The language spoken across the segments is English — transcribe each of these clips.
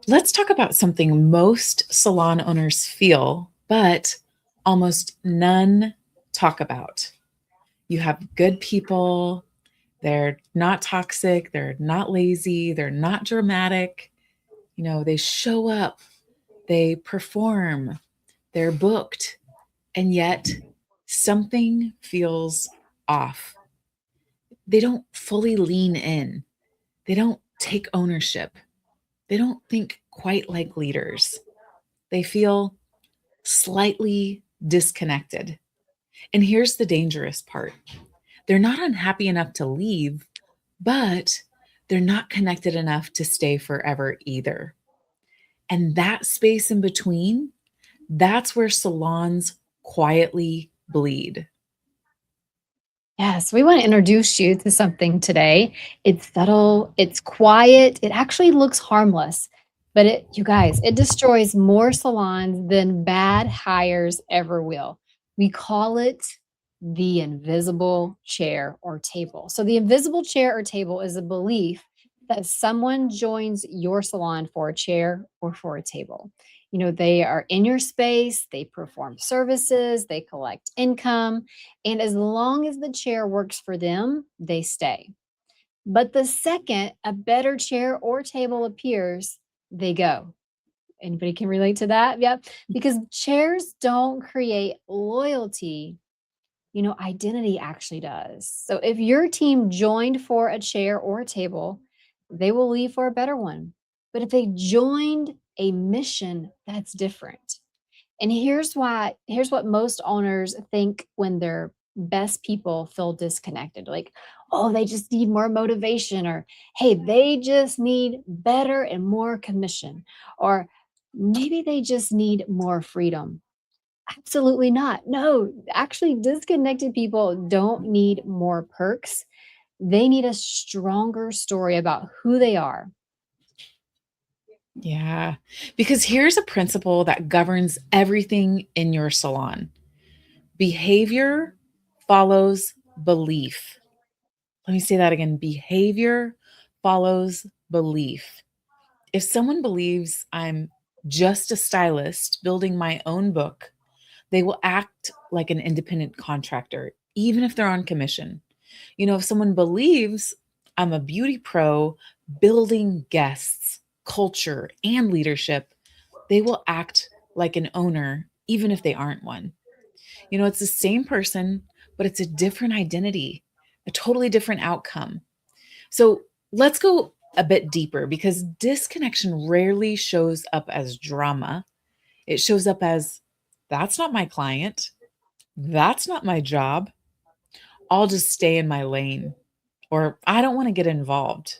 Let's talk about something most salon owners feel, but almost none talk about. You have good people, they're not toxic, they're not lazy, they're not dramatic. They show up, they perform, they're booked, and yet something feels off. They don't fully lean in, they don't take ownership, they don't think quite like leaders. They feel slightly disconnected. And here's the dangerous part: they're not unhappy enough to leave, but they're not connected enough to stay forever either. And that space in between, that's where salons quietly bleed. Yes, we want to introduce you to something today. It's subtle, it's quiet, it actually looks harmless, but you guys, it destroys more salons than bad hires ever will. We call it the invisible chair or table. So, the invisible chair or table is a belief that someone joins your salon for a chair or for a table. They are in your space, they perform services, they collect income, and as long as the chair works for them, they stay. But the second a better chair or table appears, they go. Anybody can relate to that? Yep. Because chairs don't create loyalty, identity actually does. So if your team joined for a chair or a table, they will leave for a better one. But if they joined a mission, that's different. And here's what most owners think when their best people feel disconnected. Like, oh, they just need more motivation, or hey, they just need better and more commission, or maybe they just need more freedom. Absolutely not. No, actually, disconnected people don't need more perks. They need a stronger story about who they are. Yeah, because here's a principle that governs everything in your salon: behavior follows belief. Let me say that again: behavior follows belief. If someone believes I'm just a stylist building my own book, they will act like an independent contractor, even if they're on commission. If someone believes I'm a beauty pro building guests, culture, and leadership, they will act like an owner, even if they aren't one. It's the same person, but it's a different identity, a totally different outcome. So let's go a bit deeper, because disconnection rarely shows up as drama. It shows up as, that's not my client. That's not my job. I'll just stay in my lane. Or I don't want to get involved.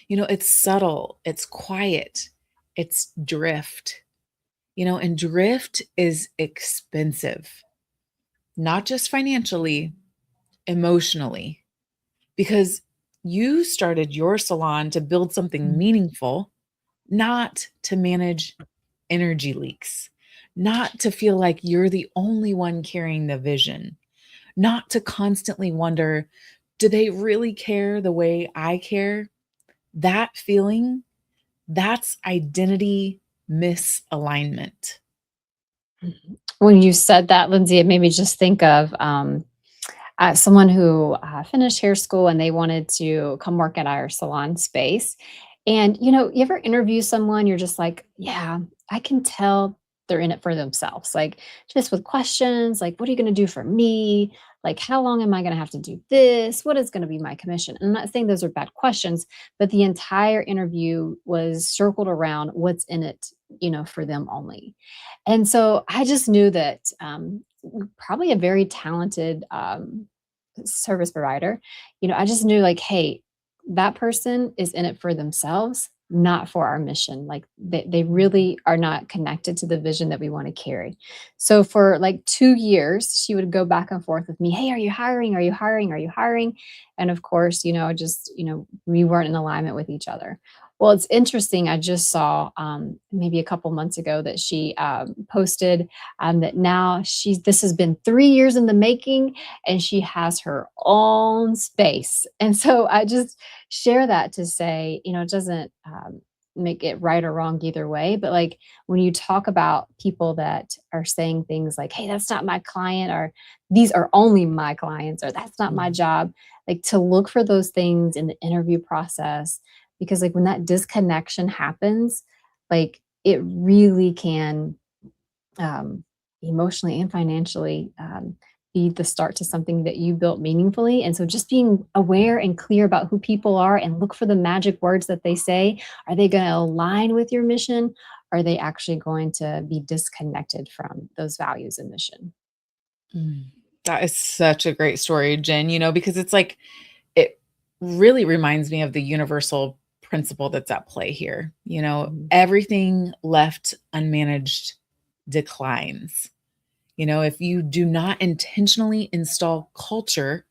It's subtle, it's quiet, it's drift. And drift is expensive, not just financially, emotionally, because you started your salon to build something Mm. meaningful, not to manage energy leaks, not to feel like you're the only one carrying the vision, not to constantly wonder, do they really care the way I care? That feeling, that's identity misalignment. Mhm. When you said that, Lindsay, it made me just think of someone who finished hair school and they wanted to come work at our salon space. And, you ever interview someone, you're just like, yeah, I can tell they're in it for themselves. Like, just with questions, like, what are you going to do for me? Like, how long am I going to have to do this? What is going to be my commission? I'm not saying those are bad questions, but the entire interview was circled around what's in it, for them only. And so I just knew that probably a very talented service provider, I just knew like, hey, that person is in it for themselves, not for our mission. Like they really are not connected to the vision that we want to carry. So for like 2 years, she would go back and forth with me. Hey, are you hiring? Are you hiring? Are you hiring? And of course, we weren't in alignment with each other. Well, it's interesting. I just saw maybe a couple months ago that she posted that now this has been 3 years in the making and she has her own space. And so I just share that to say, it doesn't make it right or wrong either way, but, like, when you talk about people that are saying things like, "Hey, that's not my client," or "These are only my clients," or "That's not my Mhm. job," like, to look for those things in the interview process because, like, when that disconnection happens, like, it really can um, emotionally and financially be the start to something that you built meaningfully. And so just being aware and clear about who people are and look for the magic words that they say. Are they going to align with your mission? Are they actually going to be disconnected from those values and mission? Mm. That is such a great story, Jen, because it's like it really reminds me of the universal principle that's at play here. Mhm. Everything left unmanaged declines. If you do not intentionally install culture,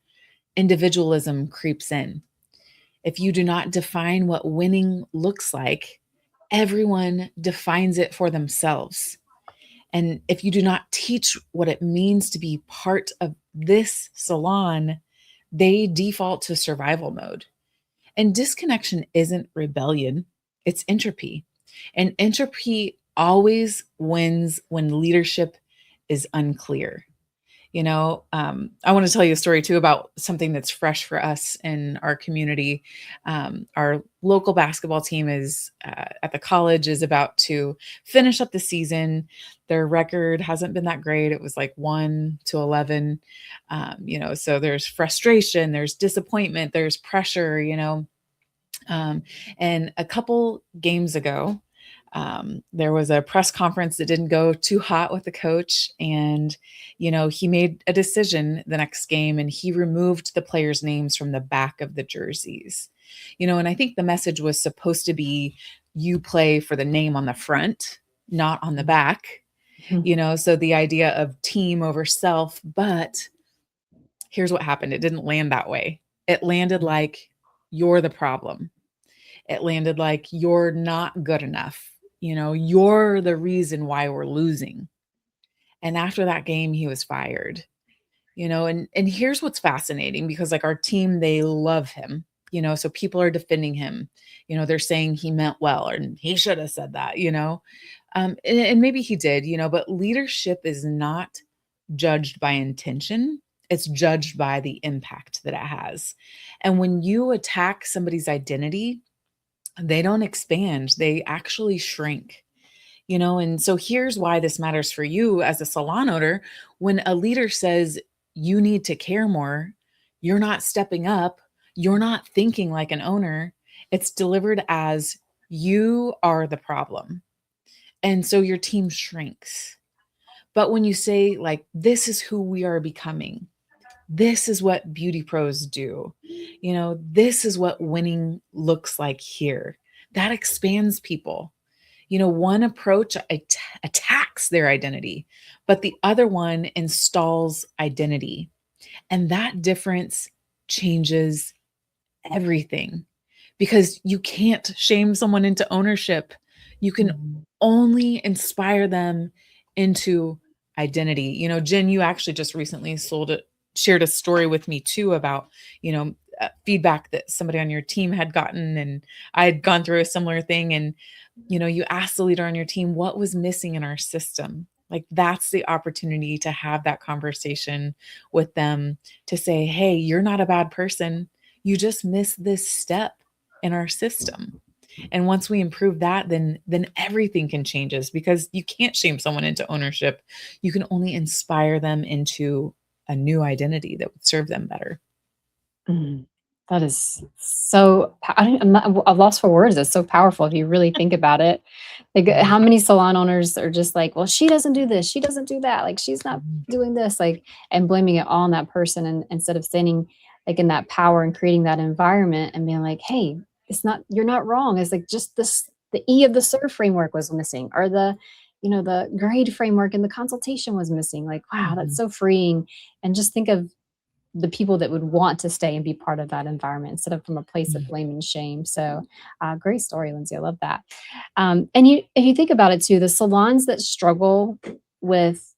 individualism creeps in. If you do not define what winning looks like, everyone defines it for themselves. And if you do not teach what it means to be part of this salon, they default to survival mode. And disconnection isn't rebellion, it's entropy. And entropy always wins when leadership is unclear. I want to tell you a story too about something that's fresh for us in our community. Our local basketball team is at the college is about to finish up the season. Their record hasn't been that great. It was like 1-11. So there's frustration, there's disappointment, there's pressure. Um, and a couple games ago, there was a press conference that didn't go too hot with the coach. And, he made a decision the next game and he removed the players' names from the back of the jerseys. And I think the message was supposed to be you play for the name on the front, not on the back. So the idea of team over self. But here's what happened, it didn't land that way. It landed like you're the problem. It landed like, "You're not good enough." "You're the reason why we're losing." And after that game, he was fired. And here's what's fascinating because, like, our team, they love him, so people are defending him. They're saying he meant well, or he should have said that. And maybe he did, but leadership is not judged by intention, it's judged by the impact that it has. And when you attack somebody's identity, they don't expand, they actually shrink. And so here's why this matters for you as a salon owner. When a leader says you need to care more, you're not stepping up, you're not thinking like an owner. It's delivered as you are the problem. And so your team shrinks. But when you say, like, this is who we are becoming, this is what beauty pros do. This is what winning looks like here. That expands people. One approach attacks their identity, but the other one installs identity. And that difference changes everything because you can't shame someone into ownership. You can Mhm. only inspire them into identity. Jen, you actually just recently shared a story with me too about, feedback that somebody on your team had gotten. And I had gone through a similar thing. And, you asked the leader on your team, what was missing in our system? Like, that's the opportunity to have that conversation with them to say, hey, you're not a bad person. You just missed this step in our system. And once we improve that, then everything can changes because you can't shame someone into ownership. You can only inspire them into a new identity that would serve them better. Mhm. That is so I'm not, I'm lost for words. It's so powerful if you really think about it. Like, Mhm, how many salon owners are just like, "Well, she doesn't do this, she doesn't do that, like, she's not mhm, doing this," like, and blaming it all on that person, and instead of standing, like, in that power and creating that environment and being like, "Hey, it's not you're not wrong." It's like just this the E of the SUR framework was missing, or the grade framework and the consultation was missing. Like, wow, that's mhm, so freeing. And just think of the people that would want to stay and be part of that environment instead of from a place of mhm, blame and shame. So, great story, Lindsay. I love that. And if you think about it too, the salons that struggle with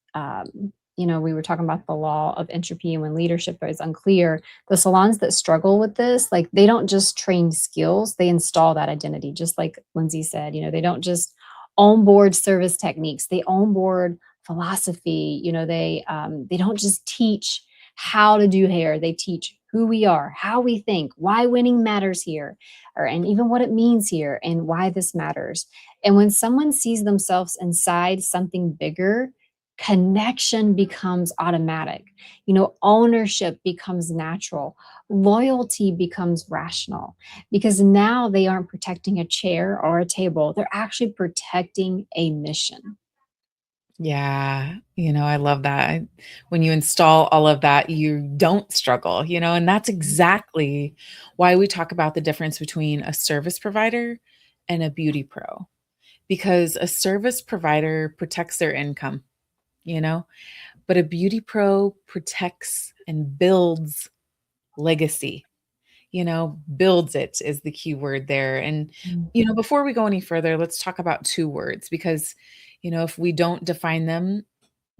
we were talking about the law of entropy and when leadership is unclear, the salons that struggle with this, like they don't just train skills, they install that identity. Just like Lindsay said, they don't just onboard service techniques, they onboard philosophy. They don't just teach how to do hair, they teach who we are, how we think, why winning matters here, and even what it means here and why this matters. And when someone sees themselves inside something bigger, connection becomes automatic. Ownership becomes natural. Loyalty becomes rational because now they aren't protecting a chair or a table. They're actually protecting a mission. Yeah, I love that. When you install all of that, you don't struggle, and that's exactly why we talk about the difference between a service provider and a beauty pro. Because a service provider protects their income, you know, but a beauty pro protects and builds legacy. Builds it is the key word there. And, before we go any further, let's talk about two words because, if we don't define them,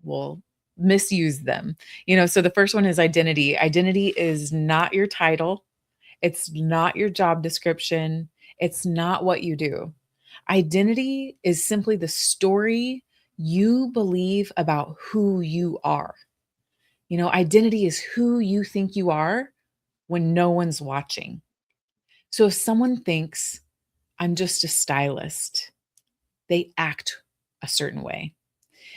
we'll misuse them. So the first one is identity. Identity is not your title, it's not your job description, it's not what you do. Identity is simply the story you believe about who you are. Identity is who you think you are when no one's watching. So if someone thinks, I'm just a stylist, they act a certain way.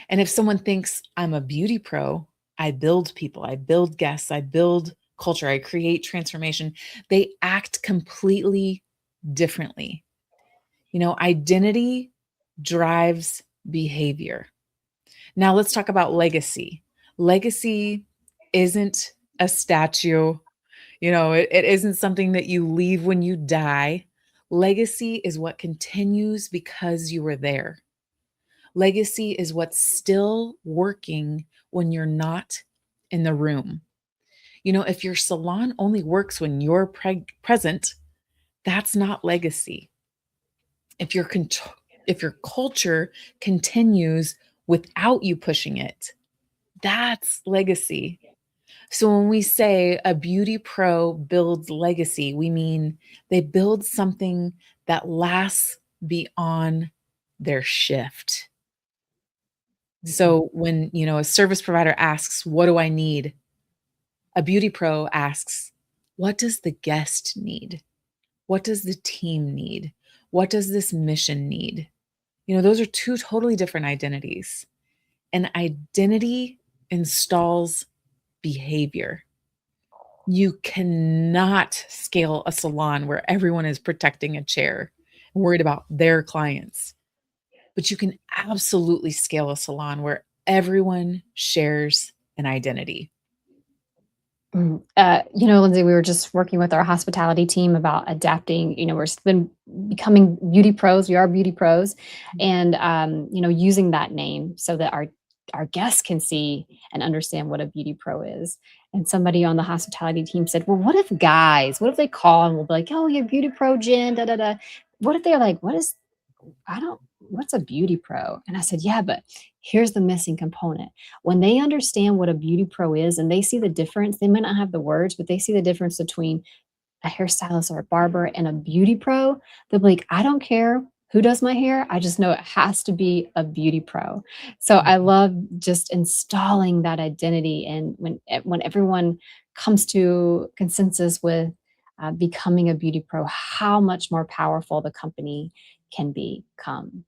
And if someone thinks, I'm a beauty pro, I build people, I build guests, I build culture, I create transformation, they act completely differently. Identity drives behavior. Now let's talk about legacy. Legacy isn't a statue. It isn't something that you leave when you die. Legacy is what continues because you were there. Legacy is what's still working when you're not in the room. If your salon only works when you're present, that's not legacy. If if your culture continues without you pushing it, that's legacy. So when we say a beauty pro builds legacy, we mean they build something that lasts beyond their shift. So when, a service provider asks, "What do I need?" A beauty pro asks, "What does the guest need? What does the team need? What does this mission need?" Those are two totally different identities. An identity installs behavior. You cannot scale a salon where everyone is protecting a chair and worried about their clients. But you can absolutely scale a salon where everyone shares an identity. Lindsay, we were just working with our hospitality team about adapting. We're been becoming beauty pros. We are beauty pros, and using that name so that our guests can see and understand what a beauty pro is. And somebody on the hospitality team said, "Well, what if guys? What if they call and we'll be like, oh, you're beauty pro, Jen, da da da. What if they're like, what is I don't, what's a beauty pro?" And I said, yeah, but here's the missing component. When they understand what a beauty pro is and they see the difference, they may not have the words, but they see the difference between a hairstylist or a barber and a beauty pro. They'll be like, I don't care who does my hair. I just know it has to be a beauty pro. So I Mhm. love just installing that identity. And when everyone comes to consensus with becoming a beauty pro, how much more powerful the company can become.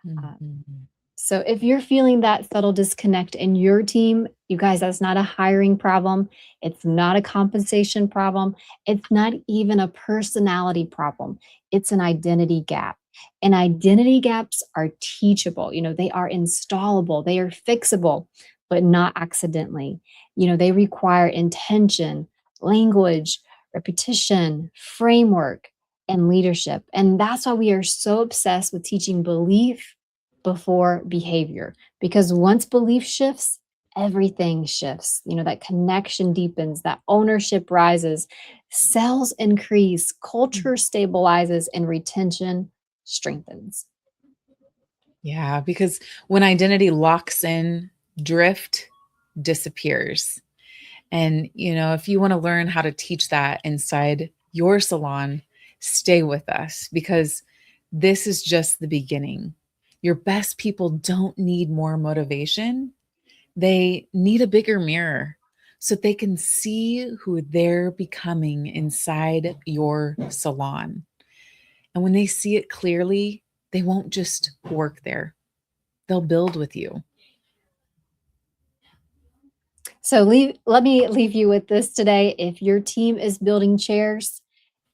Uh, Mhm. so if you're feeling that subtle disconnect in your team, you guys, that's not a hiring problem. It's not a compensation problem. It's not even a personality problem. It's an identity gap. And identity gaps are teachable. They are installable, they are fixable, but not accidentally. They require intention, language, repetition, framework, and leadership. And that's why we are so obsessed with teaching belief before behavior. Because once belief shifts, everything shifts. That connection deepens, that ownership rises, sales increase, culture stabilizes, and retention strengthens. Yeah, because when identity locks in, drift disappears. And, if you want to learn how to teach that inside your salon, stay with us because this is just the beginning. Your best people don't need more motivation. They need a bigger mirror so they can see who they're becoming inside your salon. And when they see it clearly, they won't just work there, they'll build with you. So let me leave you with this today. If your team is building chairs,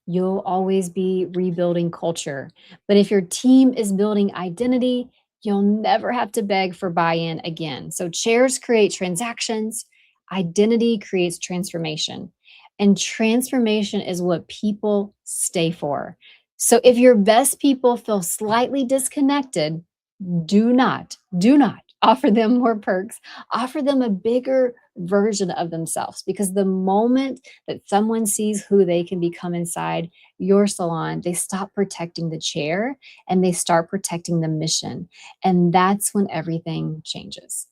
you'll always be rebuilding culture. But if your team is building identity, you'll never have to beg for buy in again. So, chairs create transactions, identity creates transformation. And transformation is what people stay for. So, if your best people feel slightly disconnected, do not offer them more perks. Offer them a bigger version of themselves because the moment that someone sees who they can become inside your salon, they stop protecting the chair and they start protecting the mission. And that's when everything changes.